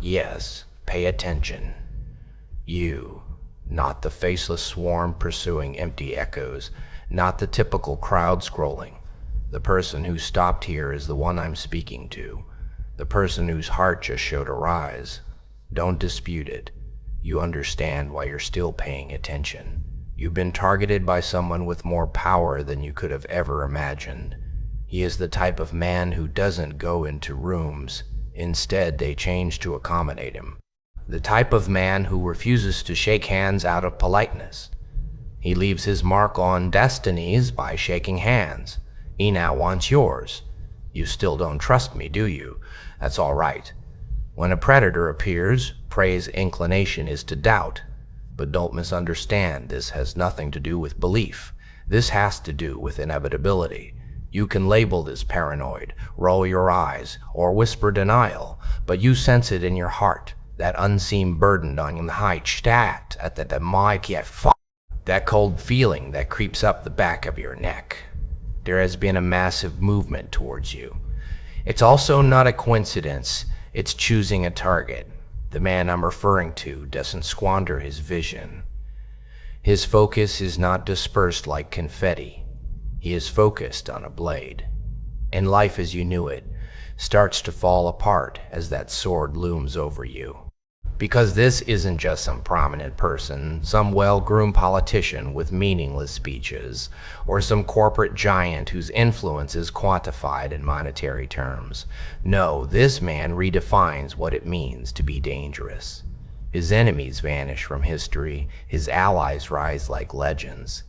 Yes, pay attention. You, not the faceless swarm pursuing empty echoes, not the typical crowd scrolling. The person who stopped here is the one I'm speaking to, the person whose heart just showed a rise. Don't dispute it. You understand why you're still paying attention. You've been targeted by someone with more power than you could have ever imagined. He is the type of man who doesn't go into rooms. Instead, they change to accommodate him. The type of man who refuses to shake hands out of politeness. He leaves his mark on destinies by shaking hands. He now wants yours. You still don't trust me, do you? That's all right. When a predator appears, prey's inclination is to doubt. But don't misunderstand, this has nothing to do with belief. This has to do with inevitability. You can label this paranoid, roll your eyes, or whisper denial, but you sense it in your heart, that unseen burden on the high stat at the mic, that cold feeling that creeps up the back of your neck. There has been a massive movement towards you. It's also not a coincidence, it's choosing a target. The man I'm referring to doesn't squander his vision. His focus is not dispersed like confetti. He is focused on a blade. And life as you knew it starts to fall apart as that sword looms over you. Because this isn't just some prominent person, some well-groomed politician with meaningless speeches, or some corporate giant whose influence is quantified in monetary terms. No, this man redefines what it means to be dangerous. His enemies vanish from history, his allies rise like legends.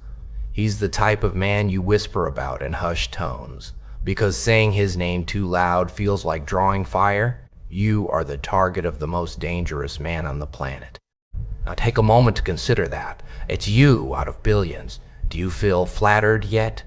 He's the type of man you whisper about in hushed tones, because saying his name too loud feels like drawing fire. You are the target of the most dangerous man on the planet. Now take a moment to consider that. It's you out of billions. Do you feel flattered yet?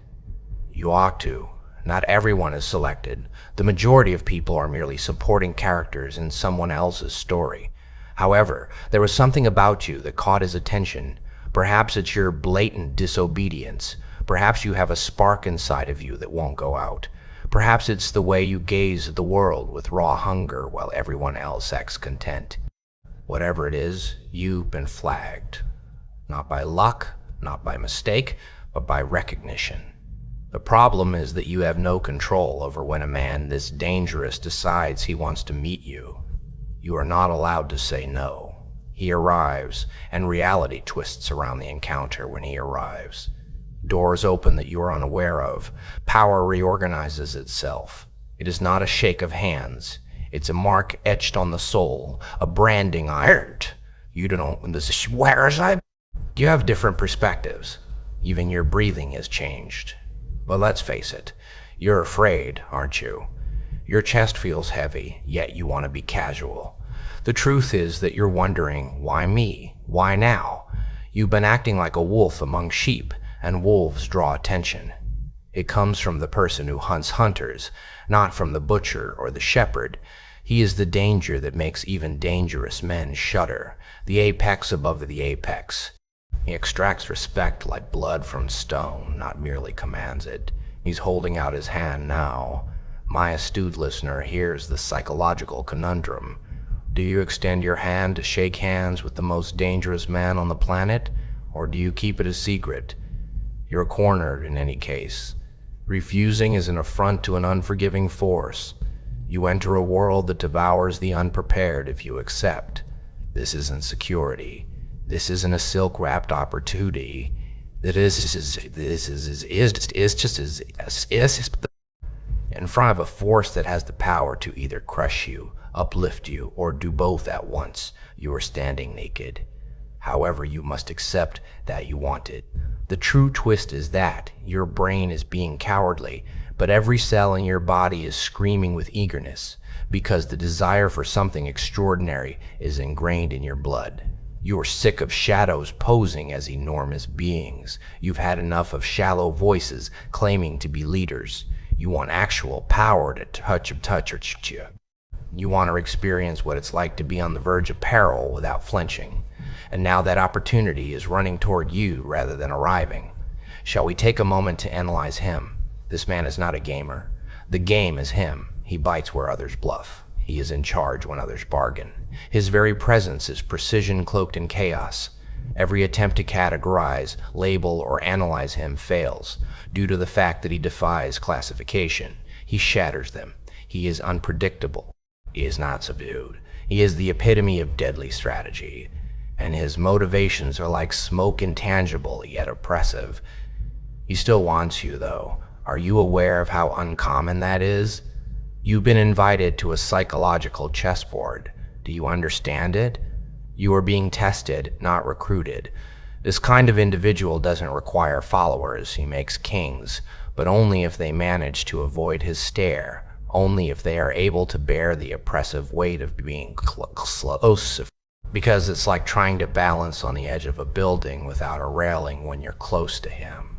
You ought to. Not everyone is selected. The majority of people are merely supporting characters in someone else's story. However, there was something about you that caught his attention. Perhaps it's your blatant disobedience. Perhaps you have a spark inside of you that won't go out. Perhaps it's the way you gaze at the world with raw hunger while everyone else acts content. Whatever it is, you've been flagged. Not by luck, not by mistake, but by recognition. The problem is that you have no control over when a man this dangerous decides he wants to meet you. You are not allowed to say no. He arrives, and reality twists around the encounter when he arrives. Doors open that you are unaware of. Power reorganizes itself. It is not a shake of hands. It's a mark etched on the soul, a branding iron. You don't know when this is You have different perspectives. Even your breathing has changed. But let's face it, you're afraid, aren't you? Your chest feels heavy, yet you want to be casual. The truth is that you're wondering, why me? Why now? You've been acting like a wolf among sheep, and wolves draw attention. It comes from the person who hunts hunters, not from the butcher or the shepherd. He is the danger that makes even dangerous men shudder, the apex above the apex. He extracts respect like blood from stone, not merely commands it. He's holding out his hand now. My astute listener hears the psychological conundrum. Do you extend your hand to shake hands with the most dangerous man on the planet, or do you keep it a secret? You're cornered in any case. Refusing is an affront to an unforgiving force. You enter a world that devours the unprepared if you accept. This isn't security. This isn't a silk-wrapped opportunity. This is in front of a force that has the power to either crush you, uplift you, or do both at once. You are standing naked. However, you must accept that you want it. The true twist is that your brain is being cowardly, but every cell in your body is screaming with eagerness, because the desire for something extraordinary is ingrained in your blood. You are sick of shadows posing as enormous beings. You've had enough of shallow voices claiming to be leaders. You want actual power to touch you. You want to experience what it's like to be on the verge of peril without flinching. And now that opportunity is running toward you rather than arriving. Shall we take a moment to analyze him? This man is not a gamer. The game is him. He bites where others bluff. He is in charge when others bargain. His very presence is precision cloaked in chaos. Every attempt to categorize, label, or analyze him fails, due to the fact that he defies classification. He shatters them. He is unpredictable. He is not subdued. He is the epitome of deadly strategy, and his motivations are like smoke, intangible yet oppressive. He still wants you, though. Are you aware of how uncommon that is? You've been invited to a psychological chessboard. Do you understand it? You are being tested, not recruited. This kind of individual doesn't require followers. He makes kings, but only if they manage to avoid his stare, only if they are able to bear the oppressive weight of being close. Because it's like trying to balance on the edge of a building without a railing when you're close to him.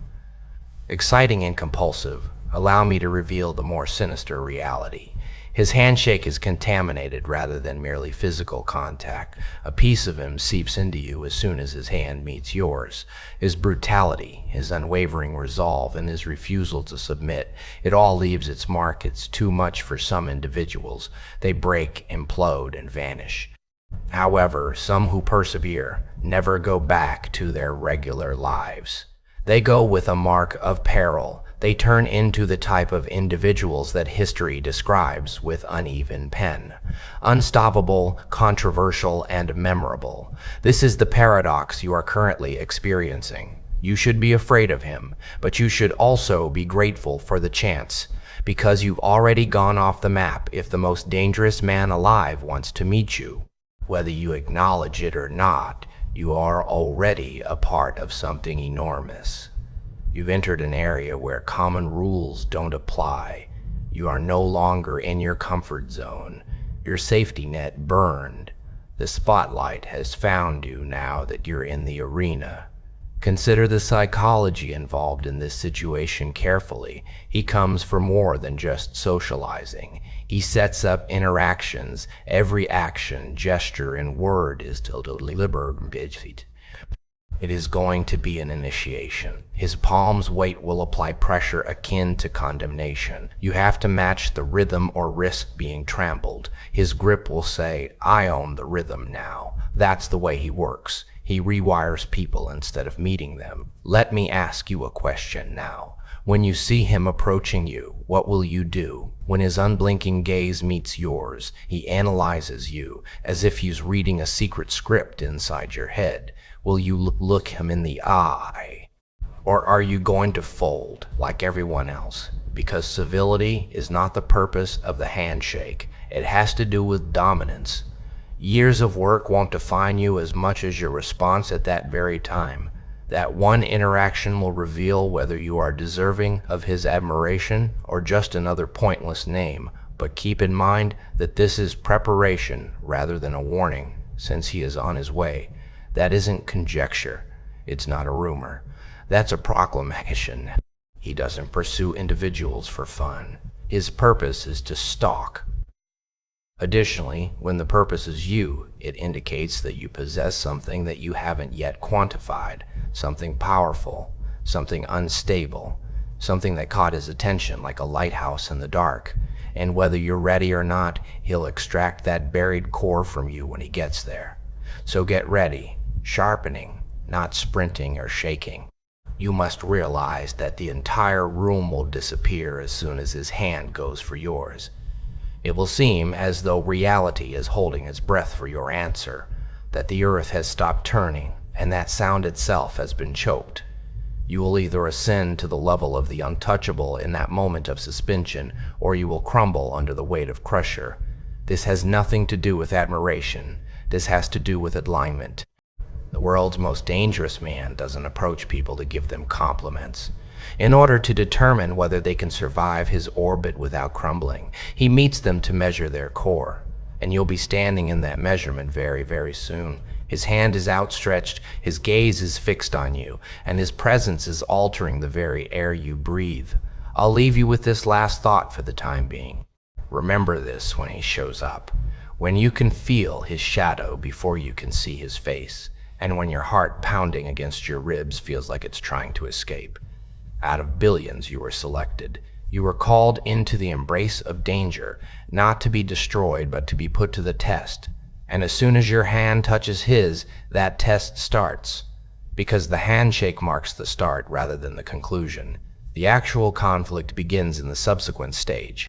Exciting and compulsive, allow me to reveal the more sinister reality. His handshake is contaminated rather than merely physical contact. A piece of him seeps into you as soon as his hand meets yours. His brutality, his unwavering resolve, and his refusal to submit, it all leaves its mark. It's too much for some individuals. They break, implode, and vanish. However, some who persevere never go back to their regular lives. They go with a mark of peril. They turn into the type of individuals that history describes with uneven pen. Unstoppable, controversial, and memorable. This is the paradox you are currently experiencing. You should be afraid of him, but you should also be grateful for the chance, because you've already gone off the map if the most dangerous man alive wants to meet you. Whether you acknowledge it or not, you are already a part of something enormous. You've entered an area where common rules don't apply. You are no longer in your comfort zone. Your safety net burned. The spotlight has found you now that you're in the arena. Consider the psychology involved in this situation carefully. He comes for more than just socializing. He sets up interactions. Every action, gesture, and word is deliberate. It is going to be an initiation. His palm's weight will apply pressure akin to condemnation. You have to match the rhythm or risk being trampled. His grip will say, I own the rhythm now. That's the way he works. He rewires people instead of meeting them. Let me ask you a question now. When you see him approaching you, what will you do? When his unblinking gaze meets yours, he analyzes you as if he's reading a secret script inside your head. Will you look him in the eye? Or are you going to fold like everyone else? Because civility is not the purpose of the handshake. It has to do with dominance. Years of work won't define you as much as your response at that very time. That one interaction will reveal whether you are deserving of his admiration or just another pointless name. But keep in mind that this is preparation rather than a warning, since he is on his way. That isn't conjecture. It's not a rumor. That's a proclamation. He doesn't pursue individuals for fun. His purpose is to stalk. Additionally, when the purpose is you, it indicates that you possess something that you haven't yet quantified, something powerful, something unstable, something that caught his attention like a lighthouse in the dark. And whether you're ready or not, he'll extract that buried core from you when he gets there. So get ready. Sharpening, not sprinting or shaking. You must realize that the entire room will disappear as soon as his hand goes for yours. It will seem as though reality is holding its breath for your answer, that the earth has stopped turning, and that sound itself has been choked. You will either ascend to the level of the untouchable in that moment of suspension, or you will crumble under the weight of crusher. This has nothing to do with admiration. This has to do with alignment. The world's most dangerous man doesn't approach people to give them compliments. In order to determine whether they can survive his orbit without crumbling, he meets them to measure their core. And you'll be standing in that measurement very, very soon. His hand is outstretched, his gaze is fixed on you, and his presence is altering the very air you breathe. I'll leave you with this last thought for the time being. Remember this when he shows up. When you can feel his shadow before you can see his face, and when your heart pounding against your ribs feels like it's trying to escape. Out of billions you were selected. You are called into the embrace of danger, not to be destroyed, but to be put to the test. And as soon as your hand touches his, that test starts, because the handshake marks the start rather than the conclusion. The actual conflict begins in the subsequent stage.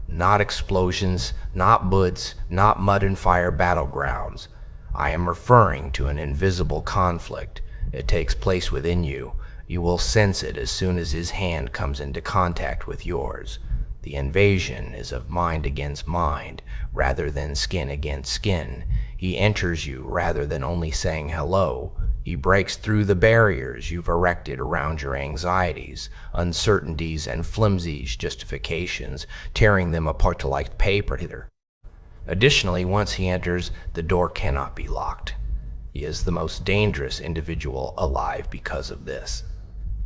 Not explosions, not bullets, not mud and fire battlegrounds. I am referring to an invisible conflict. It takes place within you. You will sense it as soon as his hand comes into contact with yours. The invasion is of mind against mind, rather than skin against skin. He enters you rather than only saying hello. He breaks through the barriers you've erected around your anxieties, uncertainties, and flimsy justifications, tearing them apart like paper. Additionally, once he enters, the door cannot be locked. He is the most dangerous individual alive because of this.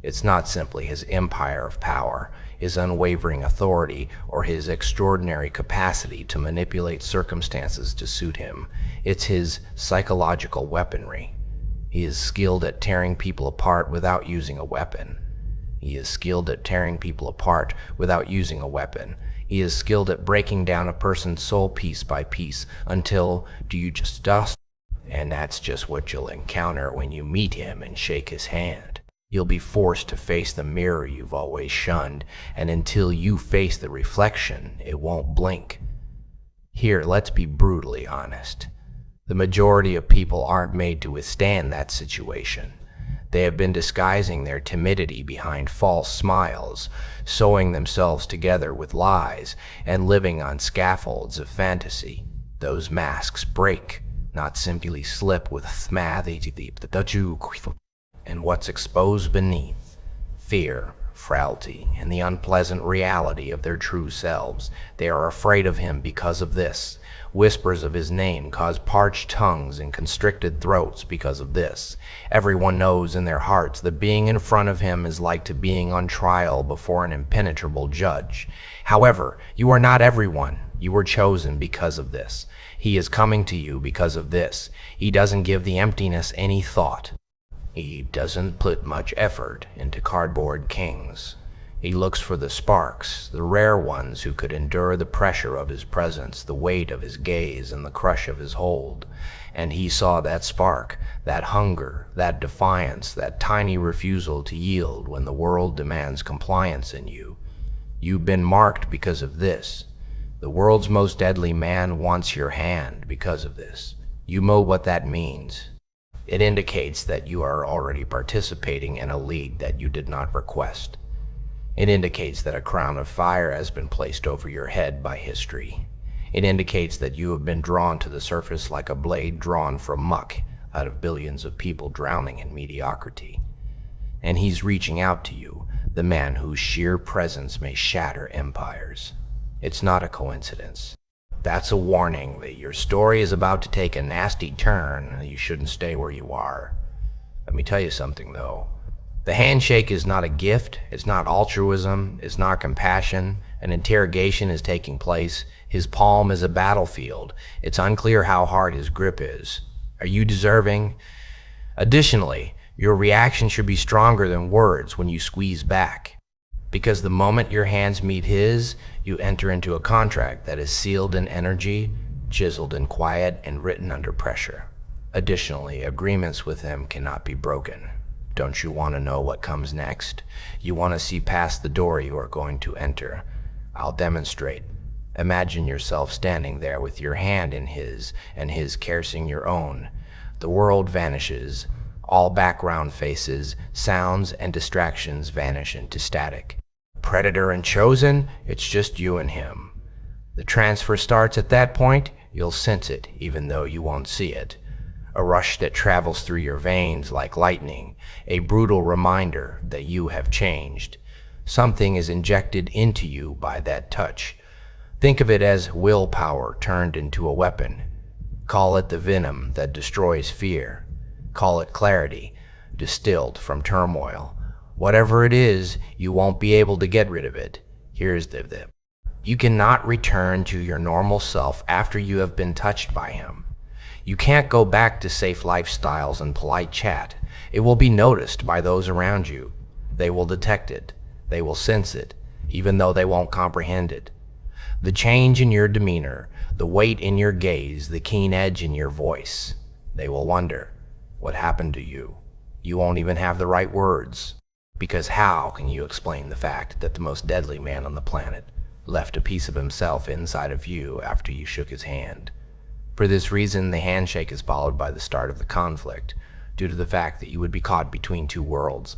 It's not simply his empire of power, his unwavering authority, or his extraordinary capacity to manipulate circumstances to suit him. It's his psychological weaponry. He is skilled at tearing people apart without using a weapon. He is skilled at tearing people apart without using a weapon. He is skilled at breaking down a person's soul piece by piece until do you just dust? And that's just what you'll encounter when you meet him and shake his hand. You'll be forced to face the mirror you've always shunned, and until you face the reflection, it won't blink. Here, let's be brutally honest. The majority of people aren't made to withstand that situation. They have been disguising their timidity behind false smiles, sewing themselves together with lies, and living on scaffolds of fantasy. Those masks break, not simply slip with and what's exposed beneath, fear, frailty, and the unpleasant reality of their true selves. They are afraid of him because of this. Whispers of his name cause parched tongues and constricted throats because of this. Everyone knows in their hearts that being in front of him is like to being on trial before an impenetrable judge. However, you are not everyone. You were chosen because of this. He is coming to you because of this. He doesn't give the emptiness any thought. He doesn't put much effort into cardboard kings. He looks for the sparks, the rare ones who could endure the pressure of his presence, the weight of his gaze, and the crush of his hold. And he saw that spark, that hunger, that defiance, that tiny refusal to yield when the world demands compliance in you. You've been marked because of this. The world's most deadly man wants your hand because of this. You know what that means. It indicates that you are already participating in a league that you did not request. It indicates that a crown of fire has been placed over your head by history. It indicates that you have been drawn to the surface like a blade drawn from muck out of billions of people drowning in mediocrity. And he's reaching out to you, the man whose sheer presence may shatter empires. It's not a coincidence. That's a warning that your story is about to take a nasty turn. You shouldn't stay where you are. Let me tell you something, though. The handshake is not a gift. It's not altruism. It's not compassion. An interrogation is taking place. His palm is a battlefield. It's unclear how hard his grip is. Are you deserving? Additionally, your reaction should be stronger than words when you squeeze back. Because the moment your hands meet his, you enter into a contract that is sealed in energy, chiseled in quiet, and written under pressure. Additionally, agreements with him cannot be broken. Don't you want to know what comes next? You want to see past the door you are going to enter. I'll demonstrate. Imagine yourself standing there with your hand in his, and his caressing your own. The world vanishes. All background faces, sounds, and distractions vanish into static. Predator and chosen, it's just you and him. The transfer starts at that point. You'll sense it, even though you won't see it. A rush that travels through your veins like lightning, a brutal reminder that you have changed. Something is injected into you by that touch. Think of it as willpower turned into a weapon. Call it the venom that destroys fear. Call it clarity, distilled from turmoil. Whatever it is, you won't be able to get rid of it. Here's the you cannot return to your normal self after you have been touched by him. You can't go back to safe lifestyles and polite chat. It will be noticed by those around you. They will detect it. They will sense it. even though they won't comprehend it. The change in your demeanor, the weight in your gaze, the keen edge in your voice. They will wonder, what happened to you? You won't even have the right words. Because how can you explain the fact that the most deadly man on the planet left a piece of himself inside of you after you shook his hand? For this reason, the handshake is followed by the start of the conflict, due to the fact that you would be caught between two worlds.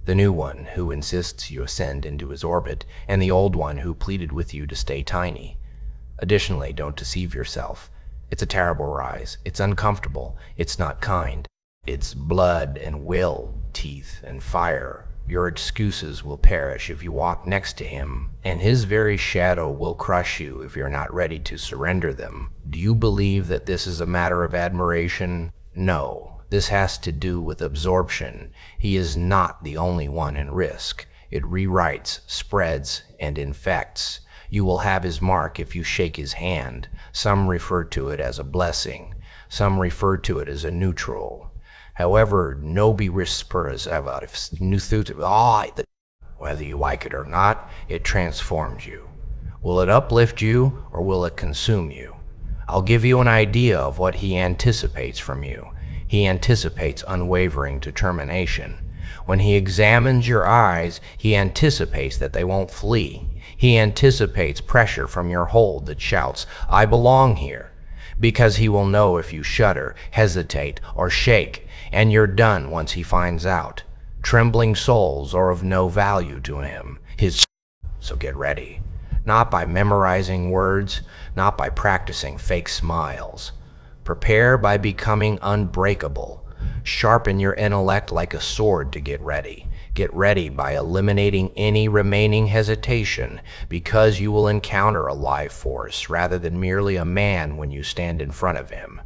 The new one, who insists you ascend into his orbit, and the old one who pleaded with you to stay tiny. Additionally, don't deceive yourself. It's a terrible rise. It's uncomfortable. It's not kind. It's blood and will, teeth and fire. Your excuses will perish if you walk next to him, and his very shadow will crush you if you're not ready to surrender them. Do you believe that this is a matter of admiration? No. This has to do with absorption. He is not the only one in risk. It rewrites, spreads, and infects. You will have his mark if you shake his hand. Some refer to it as a blessing. Some refer to it as a neutral. However, nobody whispers about it. Whether you like it or not, it transforms you. Will it uplift you or will it consume you? I'll give you an idea of what he anticipates from you. He anticipates unwavering determination. When he examines your eyes, he anticipates that they won't flee. He anticipates pressure from your hold that shouts, "I belong here," because he will know if you shudder, hesitate, or shake, and you're done once he finds out. Trembling souls are of no value to him. So get ready. Not by memorizing words, not by practicing fake smiles. Prepare by becoming unbreakable. Sharpen your intellect like a sword to get ready. Get ready by eliminating any remaining hesitation, because you will encounter a life force rather than merely a man when you stand in front of him.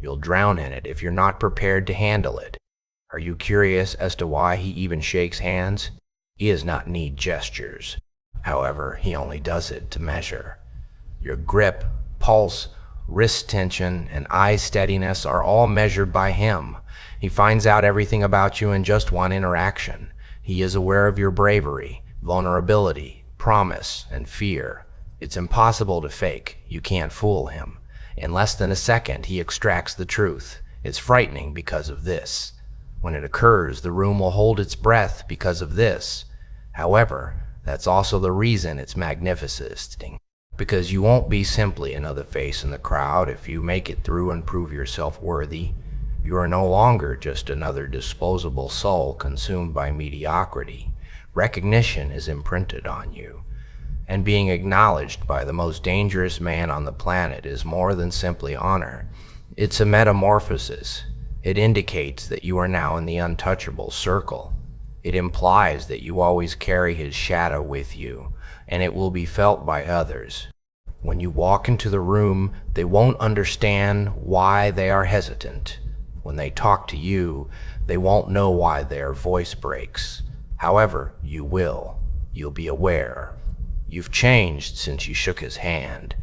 You'll drown in it if you're not prepared to handle it. Are you curious as to why he even shakes hands? He does not need gestures. However, he only does it to measure. Your grip, pulse, wrist tension, and eye steadiness are all measured by him. He finds out everything about you in just one interaction. He is aware of your bravery, vulnerability, promise, and fear. It's impossible to fake. You can't fool him. In less than a second, he extracts the truth. It's frightening because of this. When it occurs, the room will hold its breath because of this. However, that's also the reason it's magnificent. Because you won't be simply another face in the crowd if you make it through and prove yourself worthy. You are no longer just another disposable soul consumed by mediocrity. Recognition is imprinted on you. And being acknowledged by the most dangerous man on the planet is more than simply honor. It's a metamorphosis. It indicates that you are now in the untouchable circle. It implies that you always carry his shadow with you, and it will be felt by others. When you walk into the room, they won't understand why they are hesitant. When they talk to you, they won't know why their voice breaks. However, you will. You'll be aware. You've changed since you shook his hand.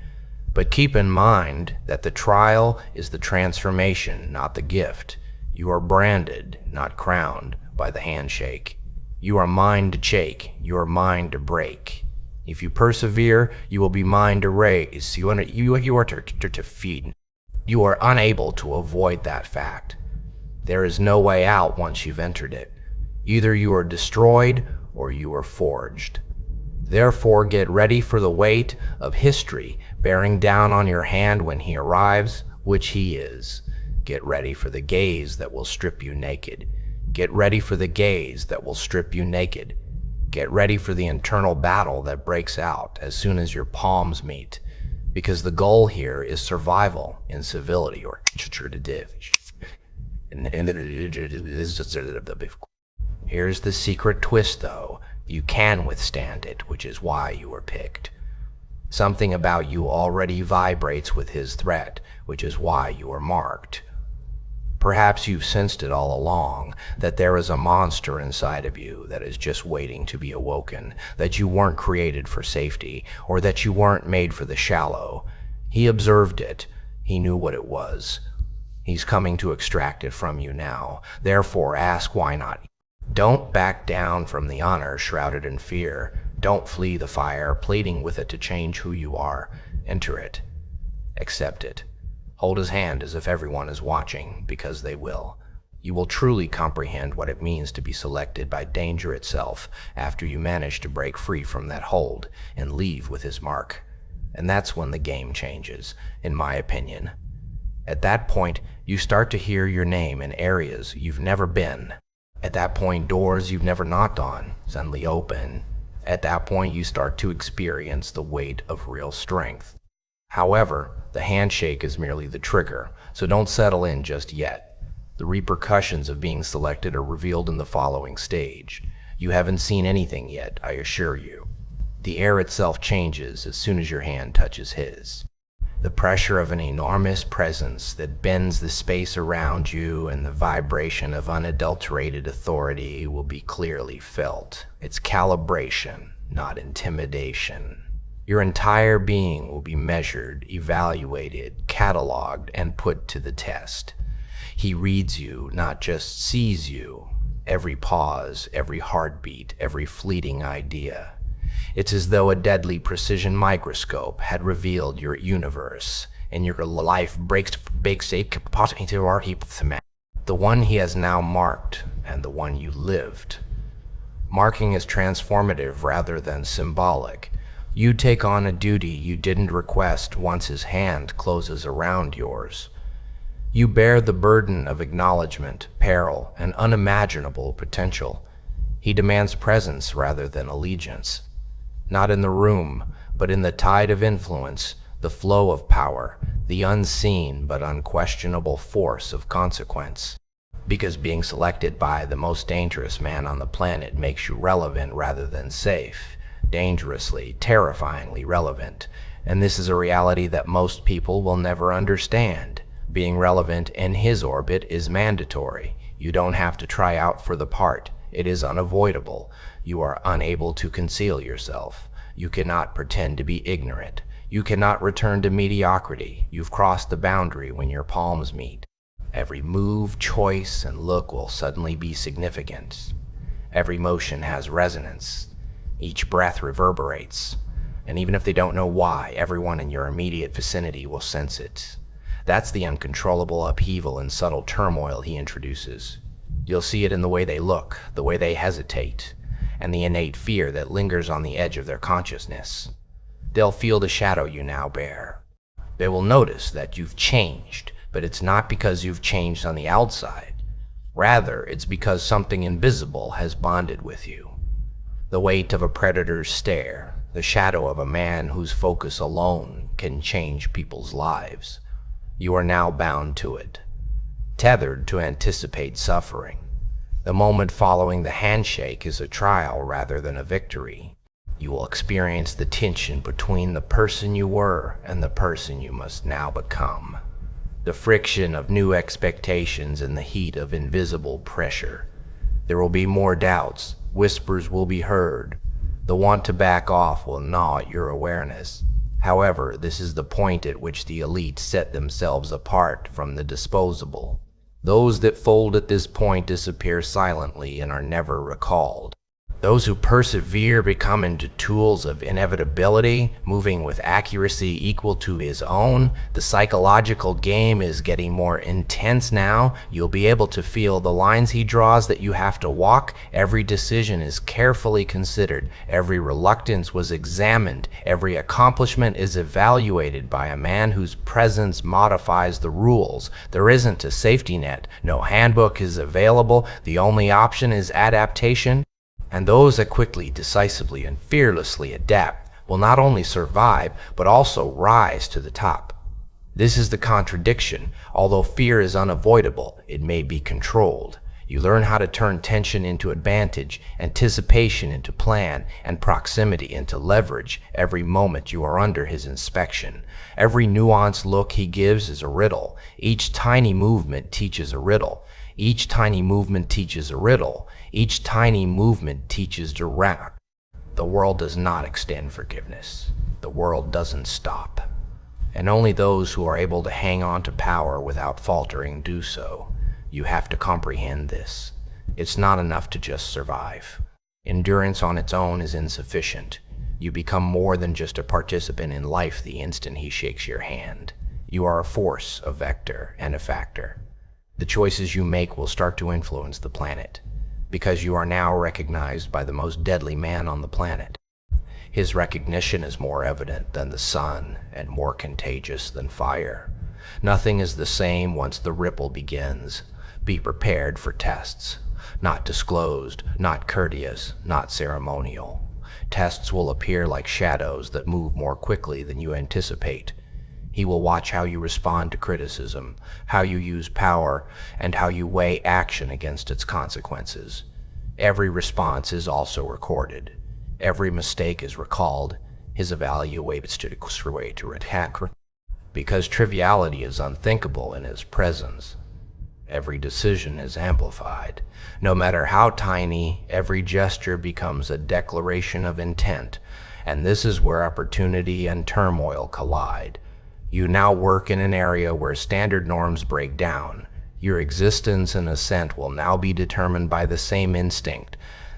But keep in mind that the trial is the transformation, not the gift. You are branded, not crowned, by the handshake. You are mine to shake. You are mine to break. If you persevere, you will be mine to raise. You are to feed. You are unable to avoid that fact. There is no way out once you've entered it. Either you are destroyed or you are forged. Therefore, get ready for the weight of history bearing down on your hand when he arrives, which he is. Get ready for the gaze that will strip you naked. Get ready for the gaze that will strip you naked. Get ready for the internal battle that breaks out as soon as your palms meet. Because the goal here is survival in civility, or here's the secret twist, though. You can withstand it, which is why you were picked. Something about you already vibrates with his threat, which is why you were marked. Perhaps you've sensed it all along, that there is a monster inside of you that is just waiting to be awoken, that you weren't created for safety, or that you weren't made for the shallow. He observed it. He knew what it was. He's coming to extract it from you now. Therefore, ask why not. Don't back down from the honor shrouded in fear. Don't flee the fire, pleading with it to change who you are. Enter it. Accept it. Hold his hand as if everyone is watching, because they will. You will truly comprehend what it means to be selected by danger itself after you manage to break free from that hold and leave with his mark. And that's when the game changes, in my opinion. At that point, you start to hear your name in areas you've never been. At that point, doors you've never knocked on suddenly open. At that point, you start to experience the weight of real strength. However, the handshake is merely the trigger, so don't settle in just yet. The repercussions of being selected are revealed in the following stage. You haven't seen anything yet, I assure you. The air itself changes as soon as your hand touches his. The pressure of an enormous presence that bends the space around you and the vibration of unadulterated authority will be clearly felt. It's calibration, not intimidation. Your entire being will be measured, evaluated, cataloged, and put to the test. He reads you, not just sees you. Every pause, every heartbeat, every fleeting idea. It's as though a deadly precision microscope had revealed your universe, and your life breaks into our heap of cement. The one he has now marked, and the one you lived. Marking is transformative rather than symbolic. You take on a duty you didn't request once his hand closes around yours. You bear the burden of acknowledgement, peril, and unimaginable potential. He demands presence rather than allegiance. Not in the room, but in the tide of influence, the flow of power, the unseen but unquestionable force of consequence. Because being selected by the most dangerous man on the planet makes you relevant rather than safe. Dangerously, terrifyingly relevant. And this is a reality that most people will never understand. Being relevant in his orbit is mandatory. You don't have to try out for the part. It is unavoidable. You are unable to conceal yourself. You cannot pretend to be ignorant. You cannot return to mediocrity. You've crossed the boundary when your palms meet. Every move, choice, and look will suddenly be significant. Every motion has resonance. Each breath reverberates. And even if they don't know why, everyone in your immediate vicinity will sense it. That's the uncontrollable upheaval and subtle turmoil he introduces. You'll see it in the way they look, the way they hesitate, and the innate fear that lingers on the edge of their consciousness. They'll feel the shadow you now bear. They will notice that you've changed, but it's not because you've changed on the outside. Rather, it's because something invisible has bonded with you. The weight of a predator's stare, the shadow of a man whose focus alone can change people's lives. You are now bound to it, tethered to anticipate suffering. The moment following the handshake is a trial rather than a victory. You will experience the tension between the person you were and the person you must now become. The friction of new expectations and the heat of invisible pressure. There will be more doubts. Whispers will be heard. The want to back off will gnaw at your awareness. However, this is the point at which the elite set themselves apart from the disposable. Those that fold at this point disappear silently and are never recalled. Those who persevere become into tools of inevitability, moving with accuracy equal to his own. The psychological game is getting more intense now. You'll be able to feel the lines he draws that you have to walk. Every decision is carefully considered. Every reluctance was examined. Every accomplishment is evaluated by a man whose presence modifies the rules. There isn't a safety net. No handbook is available. The only option is adaptation. And those that quickly, decisively, and fearlessly adapt will not only survive, but also rise to the top. This is the contradiction. Although fear is unavoidable, it may be controlled. You learn how to turn tension into advantage, anticipation into plan, and proximity into leverage every moment you are under his inspection. Every nuanced look he gives is a riddle. Each tiny movement teaches a riddle. Each tiny movement teaches a riddle. Each tiny movement teaches direct. The world does not extend forgiveness. The world doesn't stop. And only those who are able to hang on to power without faltering do so. You have to comprehend this. It's not enough to just survive. Endurance on its own is insufficient. You become more than just a participant in life the instant he shakes your hand. You are a force, a vector, and a factor. The choices you make will start to influence the planet, because you are now recognized by the most deadly man on the planet. His recognition is more evident than the sun and more contagious than fire. Nothing is the same once the ripple begins. Be prepared for tests. Not disclosed, not courteous, not ceremonial. Tests will appear like shadows that move more quickly than you anticipate. He will watch how you respond to criticism, how you use power, and how you weigh action against its consequences. Every response is also recorded. Every mistake is recalled. His evaluation to attack, because triviality is unthinkable in his presence. Every decision is amplified. No matter how tiny, every gesture becomes a declaration of intent, and this is where opportunity and turmoil collide. You now work in an area where standard norms break down. Your existence and ascent will now be determined by the same instinct,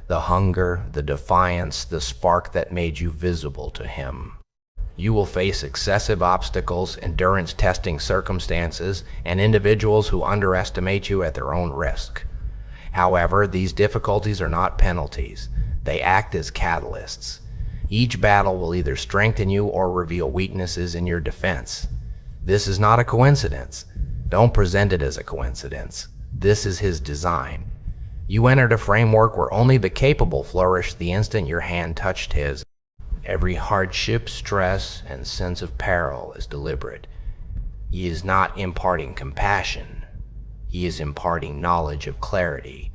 the hunger, the defiance, the spark that made you visible to him. You will face excessive obstacles, endurance-testing circumstances, and individuals who underestimate you at their own risk. However, these difficulties are not penalties. They act as catalysts. Each battle will either strengthen you or reveal weaknesses in your defense. This is not a coincidence. Don't present it as a coincidence. This is his design. You entered a framework where only the capable flourish the instant your hand touched his. Every hardship, stress, and sense of peril is deliberate. He is not imparting compassion. He is imparting knowledge of clarity.